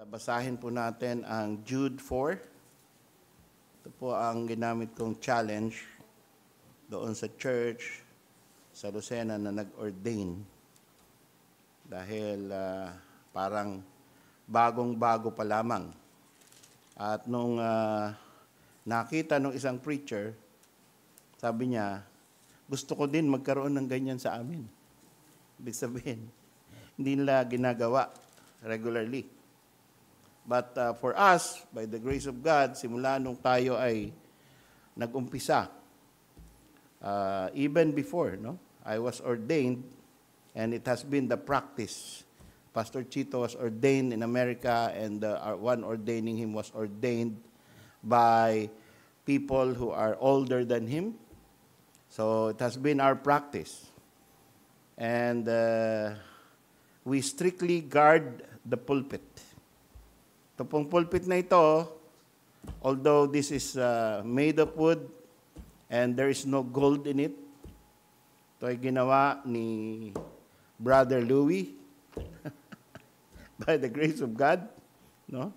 Basahin po natin ang Jude 4. Ito po ang ginamit kong challenge doon sa church sa Lucena na nag-ordain. Dahil parang bagong-bago pa lamang. At nung nakita nung isang preacher, sabi niya, gusto ko din magkaroon ng ganyan sa amin. Ibig sabihin, hindi nila ginagawa regularly. But for us, by the grace of God, simula nung tayo ay nag-umpisa, even before, I was ordained, and it has been the practice. Pastor Chito was ordained in America, and one ordaining him was ordained by people who are older than him. So it has been our practice. And we strictly guard the pulpit. Ito pong pulpit na ito, although this is made of wood and there is no gold in it, ito ay ginawa ni Brother Louis by the grace of God. No?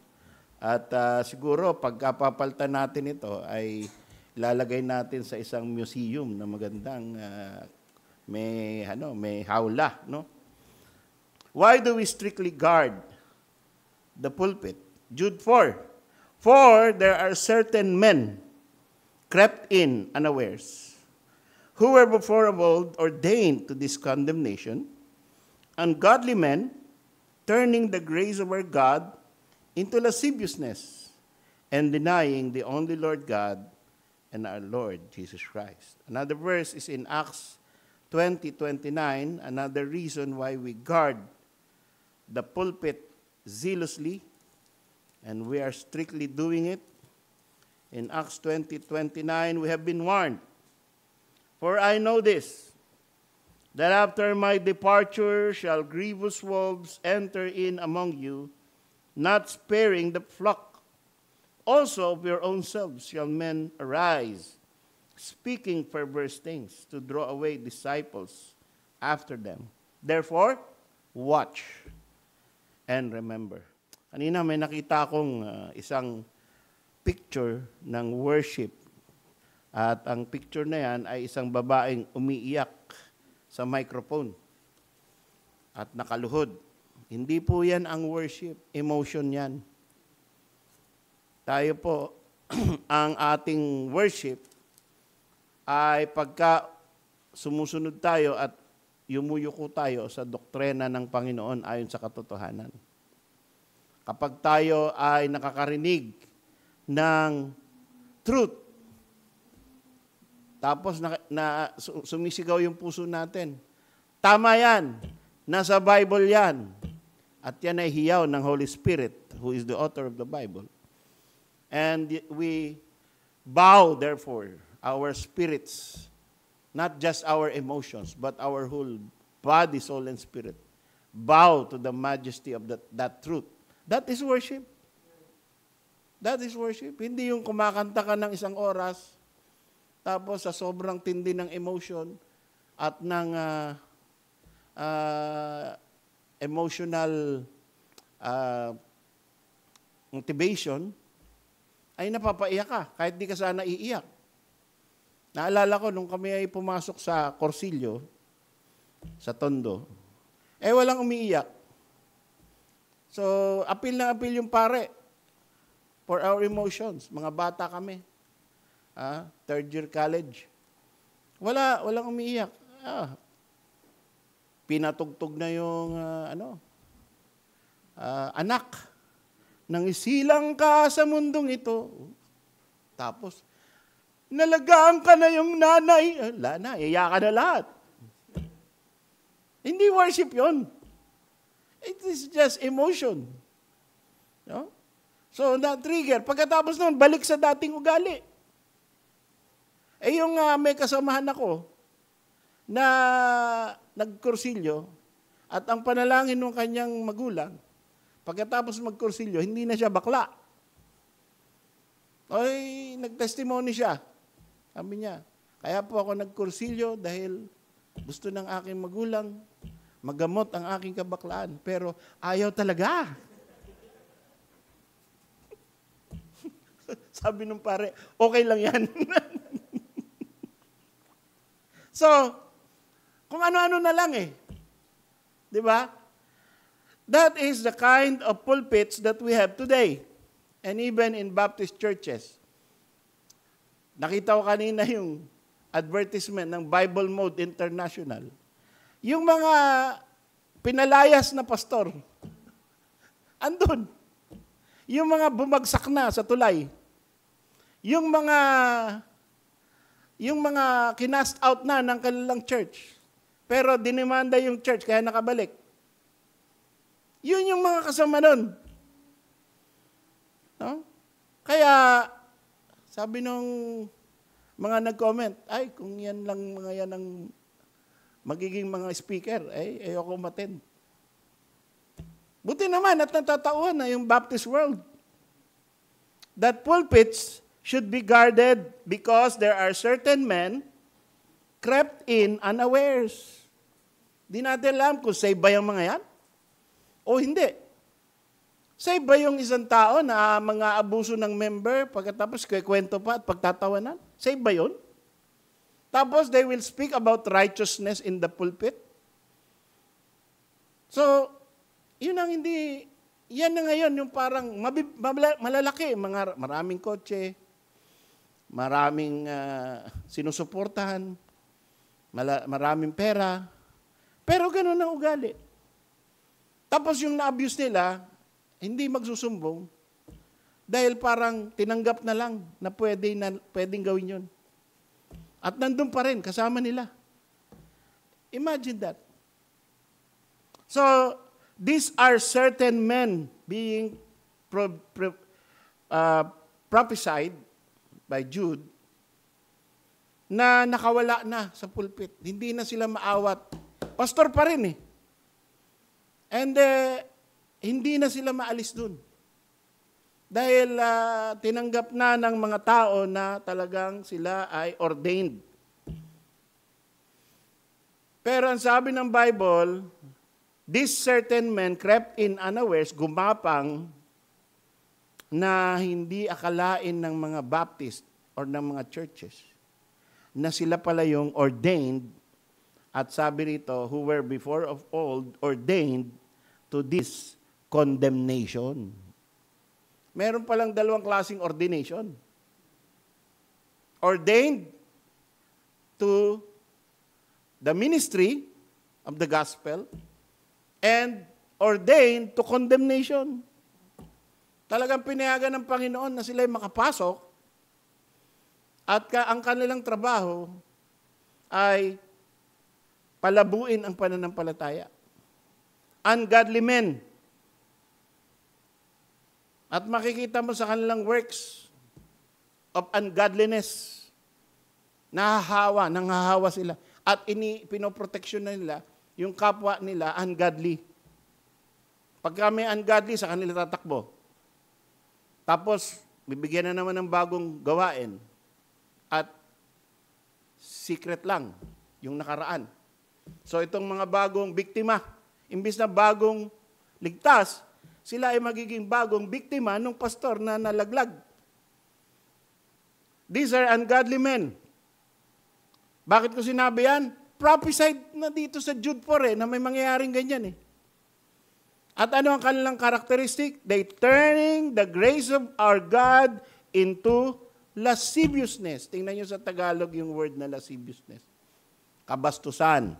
At siguro, pagkapapaltan natin ito, ay ilalagay natin sa isang museum na magandang may hawla. No? Why do we strictly guard the pulpit? Jude 4. For there are certain men crept in unawares, who were before of old ordained to this condemnation, ungodly men, turning the grace of our God into lasciviousness, and denying the only Lord God and our Lord Jesus Christ. Another verse is in Acts 20:29, another reason why we guard the pulpit zealously, and we are strictly doing it. In Acts 20:29, we have been warned. For I know this, that after my departure shall grievous wolves enter in among you, not sparing the flock. Also of your own selves shall men arise, speaking perverse things, to draw away disciples after them. Therefore, watch and remember. Kanina may nakita akong isang picture ng worship. At ang picture na yan ay isang babaeng umiiyak sa microphone at nakaluhod. Hindi po yan ang worship, emotion yan. Tayo po, ang ating worship ay pagka sumusunod tayo at yumuyuko tayo sa doktrina ng Panginoon ayon sa katotohanan. Kapag tayo ay nakakarinig ng truth, tapos sumisigaw yung puso natin, tama yan, nasa Bible yan, at yan ay hiyaw ng Holy Spirit, who is the author of the Bible. And we bow, therefore, our spirits, not just our emotions, but our whole body, soul, and spirit, bow to the majesty of that truth. That is worship. That is worship. Hindi yung kumakanta ka ng isang oras, tapos sa sobrang tindi ng emotion at ng emotional motivation, ay napapaiyak ka, kahit di ka sana iiyak. Naalala ko, nung kami ay pumasok sa Corsilio, sa Tondo, walang umiiyak. So, appeal na appeal yung pare for our emotions. Mga bata kami. Third year college. Walang umiiyak. Pinatugtog na yung anak. Nang isilang ka sa mundong ito. Tapos, nalagaan ka na yung nanay. Iyakan na lahat. Hindi worship yon. It is just emotion. No? So, na-trigger. Pagkatapos nun, balik sa dating ugali. Yung may kasamahan ako na nagkursilyo at ang panalangin ng kanyang magulang, pagkatapos magkursilyo, hindi na siya bakla. Nagtestimony siya. Sabi niya, kaya po ako nagkursilyo dahil gusto ng aking magulang magamot ang aking kabaklaan. Pero ayaw talaga. Sabi nung pare, okay lang yan. So, kung ano-ano na lang eh. Di ba? That is the kind of pulpits that we have today. And even in Baptist churches. Nakita ko kanina yung advertisement ng Bible Mode International. Yung mga pinalayas na pastor, andun. Yung mga bumagsak na sa tulay. Yung mga kinast out na ng kanilang church. Pero dinimanda yung church kaya nakabalik. Yun yung mga kasama nun. No? Kaya, sabi nung mga nag-comment, ay, kung yan lang mga yan ang magiging mga speaker, ay, ayoko umattend. Buti naman at natatauhan na yung Baptist world. That pulpits should be guarded because there are certain men crept in unawares. Di natin alam kung save ba yung mga yan o hindi. Save ba yung isang tao na mga abuso ng member pagkatapos kwento pa at pagtatawanan? Save ba yun? Tapos they will speak about righteousness in the pulpit. So, yun ang hindi, yan na ngayon yung parang malalaki, maraming kotse, maraming sinusuportahan, maraming pera, pero ganun ang ugali. Tapos yung na-abuse nila, hindi magsusumbong dahil parang tinanggap na lang na pwedeng gawin yun. At nandun pa rin, kasama nila. Imagine that. So, these are certain men being prophesied by Jude na nakawala na sa pulpit. Hindi na sila maawat. Pastor pa rin eh. And hindi na sila maalis dun. Dahil tinanggap na ng mga tao na talagang sila ay ordained. Pero ang sabi ng Bible, these certain men crept in unawares, gumapang na hindi akalain ng mga Baptist or ng mga churches na sila pala yung ordained at sabi rito, who were before of old ordained to this condemnation. Meron palang dalawang klaseng ordination. Ordained to the ministry of the gospel and ordained to condemnation. Talagang pinayagan ng Panginoon na sila ay makapasok at ang kanilang trabaho ay palabuin ang pananampalataya. Ungodly men. At makikita mo sa kanilang works of ungodliness. Nanghahawa sila. At pinoproteksyon na nila yung kapwa nila ungodly. Pagka may ungodly, sa kanila tatakbo. Tapos, bibigyan na naman ng bagong gawain. At secret lang yung nakaraan. So itong mga bagong biktima, imbis na bagong ligtas, sila ay magiging bagong biktima ng pastor na nalaglag. These are ungodly men. Bakit ko sinabi yan? Prophesied na dito sa Jude 4 na may mangyayaring ganyan eh. At ano ang kanilang characteristic? They turning the grace of our God into lasciviousness. Tingnan nyo sa Tagalog yung word na lasciviousness. Kabastusan.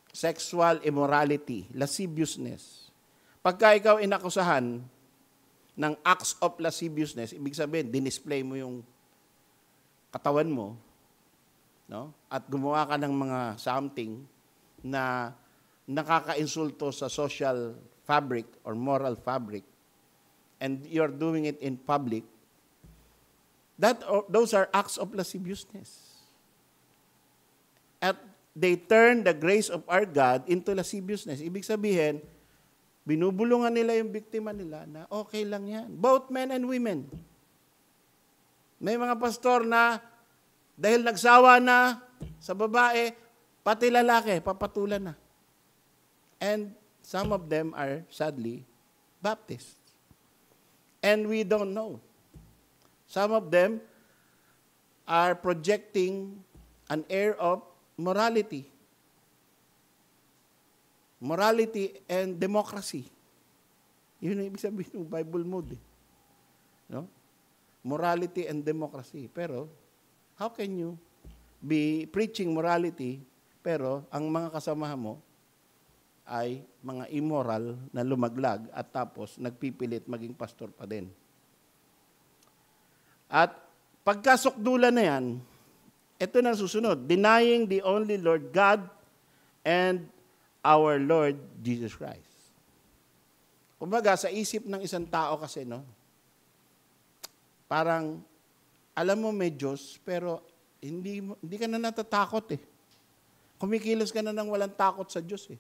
Sexual immorality. Lasciviousness. Pagka ikaw inakusahan ng acts of lasciviousness, ibig sabihin, dinisplay mo yung katawan mo, no? At gumawa ka ng mga something na nakaka-insulto sa social fabric or moral fabric, and you're doing it in public, those are acts of lasciviousness. At they turn the grace of our God into lasciviousness. Ibig sabihin, binubulungan nila yung biktima nila na okay lang yan. Both men and women. May mga pastor na dahil nagsawa na sa babae, pati lalaki, papatulan na. And some of them are sadly Baptists. And we don't know. Some of them are projecting an air of morality. Morality and democracy. Yun ang ibig sabihin ng Bible mode. No? Morality and democracy. Pero, how can you be preaching morality, pero ang mga kasamahan mo ay mga immoral na lumaglag at tapos nagpipilit maging pastor pa din. At pagkasukdulan na yan, ito na susunod, denying the only Lord God and our Lord Jesus Christ. Kumbaga, sa isip ng isang tao kasi, no, parang, alam mo may Diyos, pero hindi ka na natatakot eh. Kumikilos ka na ng walang takot sa Diyos eh.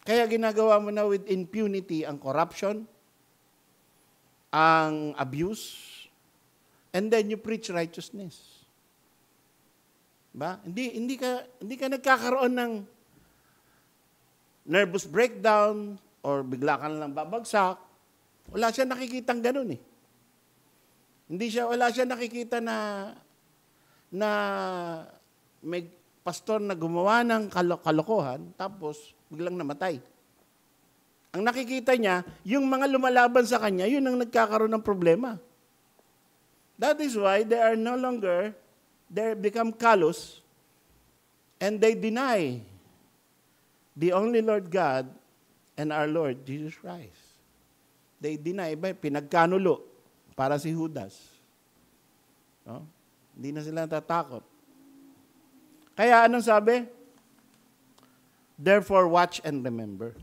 Kaya ginagawa mo na with impunity ang corruption, ang abuse, and then you preach righteousness. Ba? Hindi ka nagkakaroon ng nervous breakdown or bigla ka na lang babagsak. Wala siya nakikitang ganun eh. Wala siya nakikita na may pastor na gumawa ng kalokohan tapos biglang namatay. Ang nakikita niya, yung mga lumalaban sa kanya, yun ang nagkakaroon ng problema. That is why they become callous and they deny the only Lord God and our Lord Jesus Christ. They deny, pinagkanulo para si Judas. No? Hindi na sila natatakot. Kaya anong sabi? Therefore, watch and remember.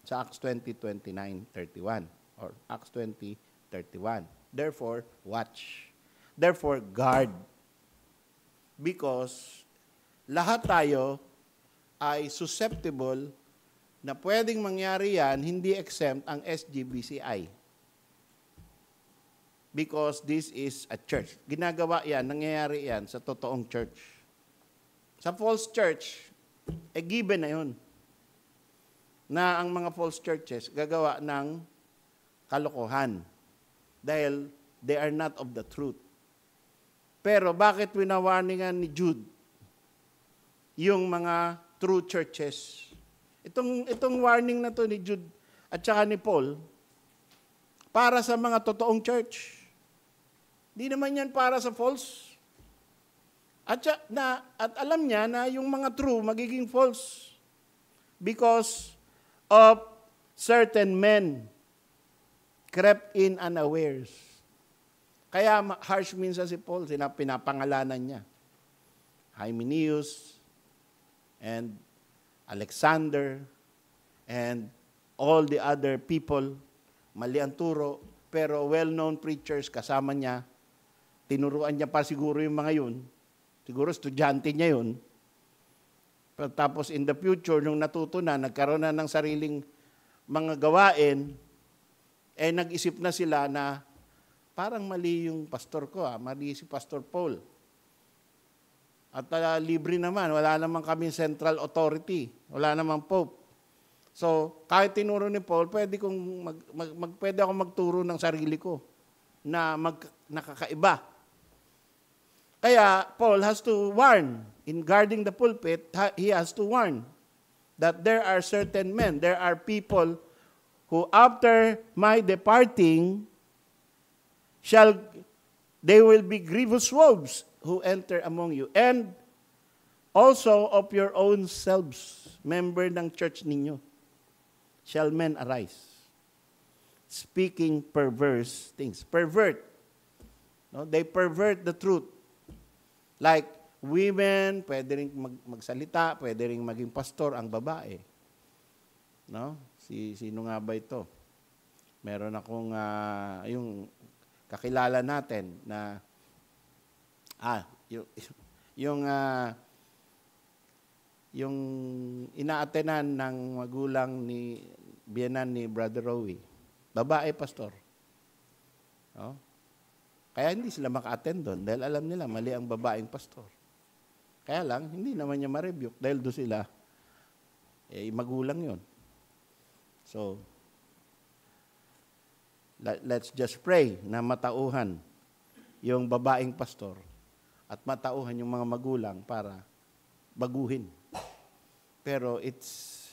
Sa Acts 20:29-31 or Acts 20:31. Therefore, watch. Therefore, guard. Because lahat tayo ay susceptible na pwedeng mangyari yan, hindi exempt ang SGBCI. Because this is a church. Ginagawa yan, nangyayari yan sa totoong church. Sa false church, given na yun. Na ang mga false churches gagawa ng kalokohan. Dahil they are not of the truth. Pero bakit winawarningan ni Jude yung mga true churches? Itong warning na to ni Jude at saka ni Paul, para sa mga totoong church. Di naman yan para sa false. At alam niya na yung mga true magiging false because of certain men crept in unawares. Kaya harsh minsan si Paul, pinapangalanan niya. Hymenaeus and Alexander and all the other people, mali ang turo, pero well-known preachers kasama niya, tinuruan niya pa siguro yung mga yun, siguro estudyante niya yun. Tapos in the future, nung natuto na, nagkaroon na ng sariling mga gawain, nag-isip na sila na parang mali yung pastor ko, mali si Pastor Paul. At libre naman, wala naman kami central authority, wala naman Pope. So, kahit tinuro ni Paul, pwede ako magturo ng sarili ko na nakakaiba. Kaya Paul has to warn. In guarding the pulpit, he has to warn that there are certain men, there are people who after my departing they will be grievous wolves who enter among you. And also of your own selves, member ng church ninyo, shall men arise, speaking perverse things. Pervert. No? They pervert the truth. Like, women, pwede rin magsalita, pwede rin maging pastor ang babae. No? Sino nga ba ito? Meron akong, yung kakilala natin na, yung inaatenan ng magulang biyenan ni Brother Rowie. Babae pastor. No? Kaya hindi sila maka-attend doon dahil alam nila mali ang babaeng pastor. Kaya lang, hindi naman niya ma-rebuke dahil doon sila, magulang yon. So, let's just pray na matauhan yung babaeng pastor at matauhan yung mga magulang para baguhin. Pero it's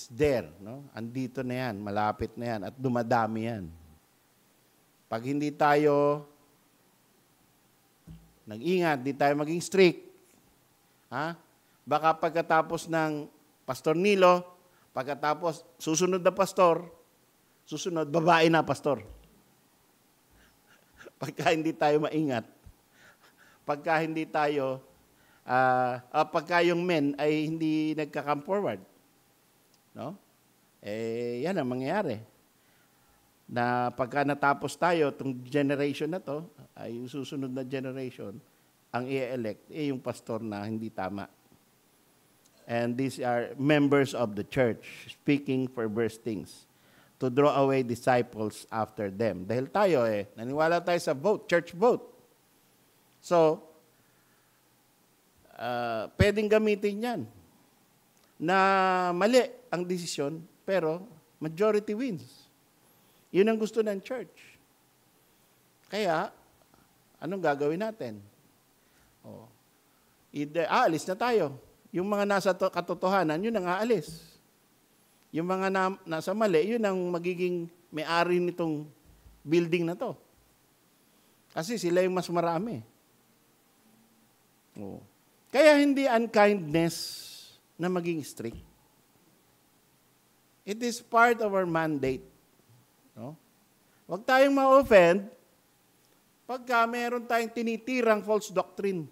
there, no? Andito na yan, malapit na yan, at dumadami yan. Pag hindi tayo nag-ingat, di tayo maging strict, baka pagkatapos ng Pastor Nilo, pagkatapos susunod na pastor, susunod, babae na pastor. Pagka hindi tayo maingat, pagka hindi tayo, pagka yung men ay hindi nagka-come forward, no? Yan ang mangyayari. Na pagka natapos tayo, itong generation na to, ay yung susunod na generation, ang i-elect, yung pastor na hindi tama. And these are members of the church, speaking perverse things, to draw away disciples after them. Dahil tayo naniwala tayo sa vote, church vote. So, pwedeng gamitin yan na mali ang desisyon, pero majority wins. Yun ang gusto ng church. Kaya, anong gagawin natin? Either, aalis na tayo. Yung mga nasa katotohanan, yun ang aalis. Yung mga nasa mali, yun ang magiging may-ari nitong building na to. Kasi sila yung mas marami. Kaya hindi unkindness na maging strict. It is part of our mandate. No? Huwag tayong ma-offend pagka meron tayong tinitirang false doctrine.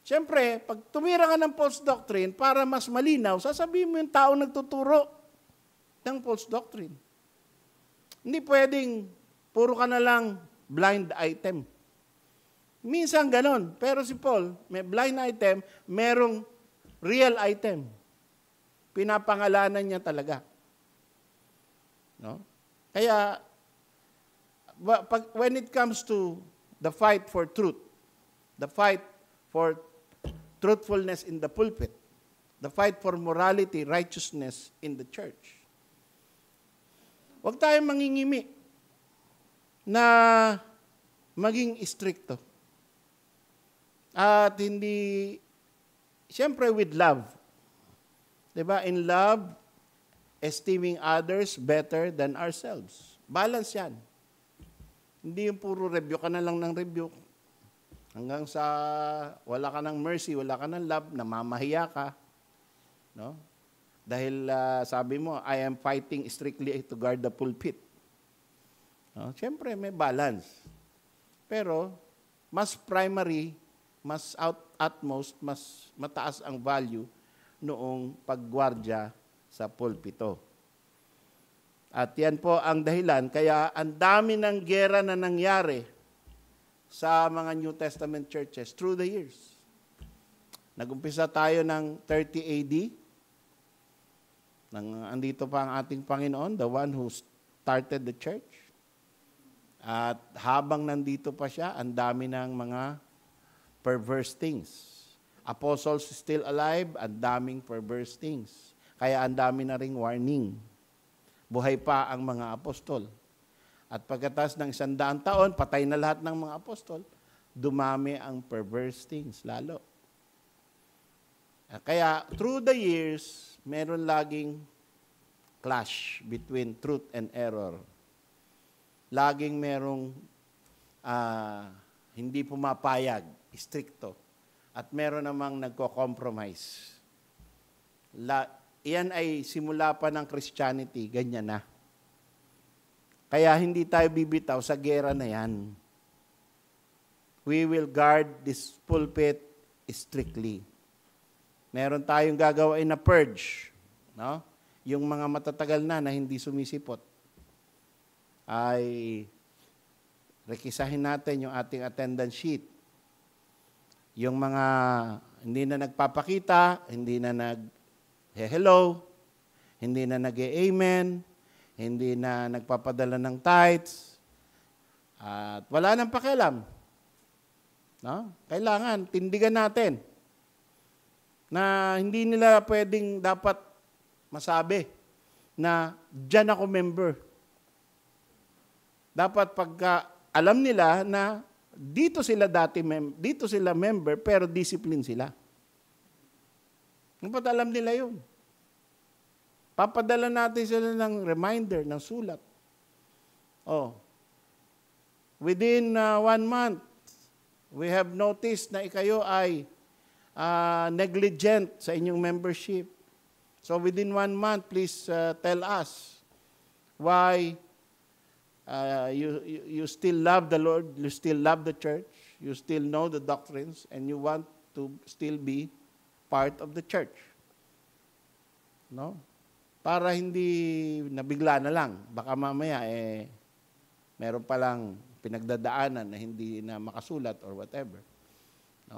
Siyempre, pag tumira ka ng false doctrine, para mas malinaw, sasabihin mo yung tao nagtuturo ng false doctrine. Hindi pwedeng puro ka na lang blind item. Minsan ganon. Pero si Paul, may blind item, merong real item. Pinapangalanan niya talaga. No? Kaya, when it comes to the fight for truth, the fight for truthfulness in the pulpit, the fight for morality, righteousness in the church, huwag tayong mangingimi na maging istrikto. At hindi, siyempre with love. Diba? In love, esteeming others better than ourselves. Balance yan. Hindi yung puro rebuke ka na lang ng rebuke. Hanggang sa wala ka ng mercy, wala ka ng love, namamahiya ka. No? Dahil sabi mo, I am fighting strictly to guard the pulpit. No? Siyempre, may balance. Pero, mas primary, mas utmost, mas mataas ang value noong paggwardya sa pulpito. At yan po ang dahilan, kaya ang dami ng gera na nangyari sa mga New Testament churches through the years. Nag-umpisa tayo ng 30 AD. Andito pa ang ating Panginoon, the one who started the church. At habang nandito pa siya, ang dami ng mga perverse things. Apostles still alive, ang daming perverse things. Kaya ang dami na ring warning. Buhay pa ang mga apostol. At pagkatas ng 100 taon, patay na lahat ng mga apostol, dumami ang perverse things lalo. Kaya through the years, meron laging clash between truth and error. Laging merong hindi pumapayag, stricto. At meron namang nagko-compromise. Iyan ay simula pa ng Christianity, ganyan na. Kaya hindi tayo bibitaw sa gera na yan. We will guard this pulpit strictly. Meron tayong gagawin na purge. No? Yung mga matatagal na hindi sumisipot, ay rekisahin natin yung ating attendance sheet. Yung mga hindi na nagpapakita, hindi na nag-hello, hindi na nag-amen, hindi na nagpapadala ng tithes, at wala nang pakialam. No? Kailangan, tindigan natin na hindi nila pwedeng dapat masabi na dyan ako member. Dapat pagka alam nila na dito sila member, pero discipline sila. Dapat alam nila yun. Papadala natin sila ng reminder, ng sulat. Within 1 month, we have noticed na kayo ay negligent sa inyong membership. So within 1 month, please tell us why you still love the Lord, you still love the church, you still know the doctrines, and you want to still be part of the church. No? Para hindi nabigla na lang. Baka mamaya, meron palang pinagdadaanan na hindi na makasulat or whatever.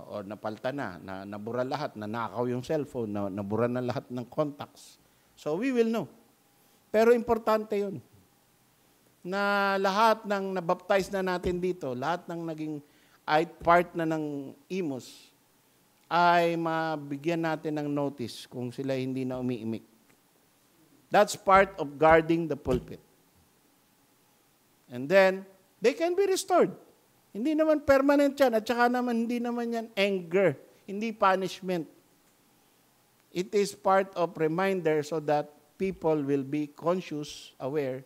Or napalta na nabura lahat, nanakaw yung cellphone, nabura na lahat ng contacts. So we will know. Pero importante yun. Na lahat ng nabaptize na natin dito, lahat ng naging part na ng IMUS, ay mabigyan natin ng notice kung sila hindi na umiimik. That's part of guarding the pulpit. And then, they can be restored. Hindi naman permanent yan. At saka naman, hindi naman yan anger. Hindi punishment. It is part of reminder so that people will be conscious, aware,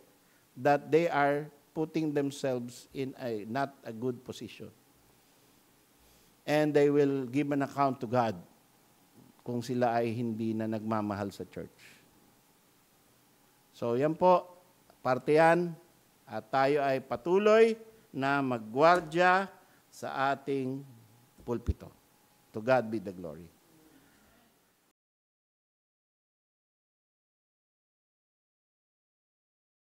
that they are putting themselves in not a good position. And they will give an account to God kung sila ay hindi na nagmamahal sa church. So yan po, parte yan, at tayo ay patuloy na maggwardya sa ating pulpito. To God be the glory.